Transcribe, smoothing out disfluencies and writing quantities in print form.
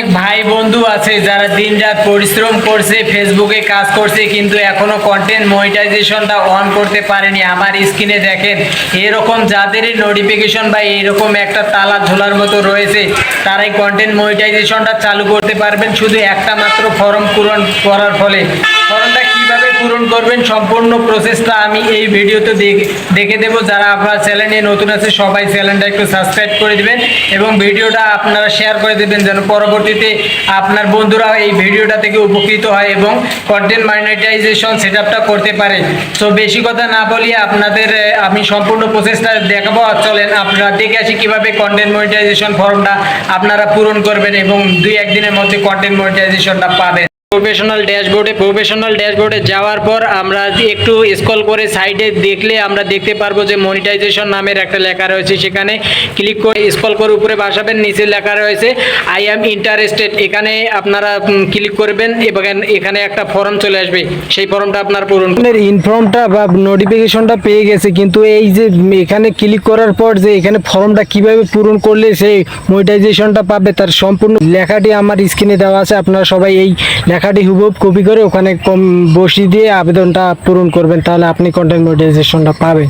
অনেক ভাই বন্ধু আছে যারা দিনরাত পরিশ্রম করছে, ফেসবুকে কাজ করছে, কিন্তু এখনো কন্টেন্ট মনিটাইজেশনটা অন করতে পারেনি। আমার স্ক্রিনে দেখেন, এরকম যাদেরই নোটিফিকেশন বা এরকম একটা তালা ঝোলার মতো রয়েছে, তারাই কন্টেন্ট মনিটাইজেশনটা চালু করতে পারবেন শুধু একটা মাত্র ফর্ম পূরণ করার ফলে। ফর্মটা কিভাবে পূরণ করবেন সম্পূর্ণ প্রসেসটা আমি এই ভিডিওতে দেখে দেবো। যারা আপনার চ্যানেলে নতুন আছে সবাই চ্যানেলটা একটু সাবস্ক্রাইব করে দিবেন এবং ভিডিওটা আপনারা শেয়ার করে দেবেন যেন পরবর্তীতে আপনার বন্ধুরা এই ভিডিওটা থেকে উপকৃত হয় এবং কন্টেন্ট মনিটাইজেশন সেটআপটা করতে পারে। সো বেশি কথা না বলিয়ে আপনাদের আমি সম্পূর্ণ প্রসেসটা দেখাবো। চলেন আপনারা দেখে আসি কীভাবে কন্টেন্ট মনিটাইজেশন ফর্মটা আপনারা পূরণ করবেন এবং 2-1 দিনের মধ্যে কন্টেন্ট মনিটাইজেশনটা পাবেন। প্রফেশনাল ড্যাশবোর্ডে যাওয়ার পর আমরা একটু স্ক্রল করে সাইডে দেখলে আমরা দেখতে পারবো যে মনিটাইজেশন নামের একটা লেখা রয়েছে। সেখানে ক্লিক করে স্ক্রল করে উপরে বসাবেন, নিচে লেখা রয়েছে আই অ্যাম ইন্টারেস্টেড। এখানে আপনারা ক্লিক করবেন এবং এখানে একটা ফর্ম চলে আসবে, সেই ফর্মটা আপনার পূরণ ইনফর্মটা বা নোটিফিকেশনটা পেয়ে গেছে, কিন্তু এই যে এখানে ক্লিক করার পর যে এখানে ফর্মটা কিভাবে পূরণ করলে সেই মনিটাইজেশনটা পাবে তার সম্পূর্ণ লেখাটি আমার স্ক্রিনে দেওয়া আছে। আপনারা সবাই এই লেখাটি হুবহু কপি করে ওখানে বসিয়ে দিয়ে আবেদনটা পূরণ করবেন, তাহলে আপনি কন্টেন্ট মনিটাইজেশনটা পাবেন।